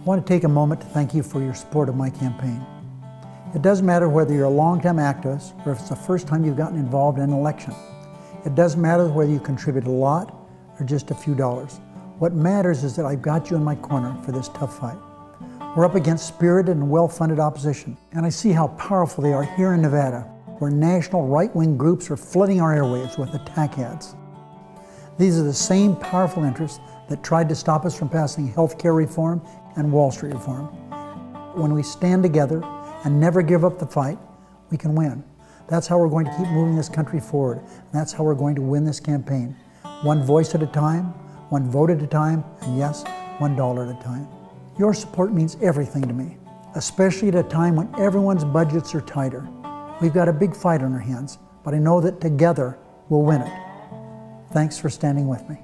I want to take a moment to thank you for your support of my campaign. It doesn't matter whether you're a long-time activist or if it's the first time you've gotten involved in an election. It doesn't matter whether you contribute a lot or just a few dollars. What matters is that I've got you in my corner for this tough fight. We're up against spirited and well-funded opposition, and I see how powerful they are here in Nevada, where national right-wing groups are flooding our airwaves with attack ads. These are the same powerful interests that tried to stop us from passing health care reform and Wall Street reform. When we stand together and never give up the fight, we can win. That's how we're going to keep moving this country forward. And that's how we're going to win this campaign. One voice at a time, one vote at a time, and yes, $1 at a time. Your support means everything to me, especially at a time when everyone's budgets are tighter. We've got a big fight on our hands, but I know that together we'll win it. Thanks for standing with me.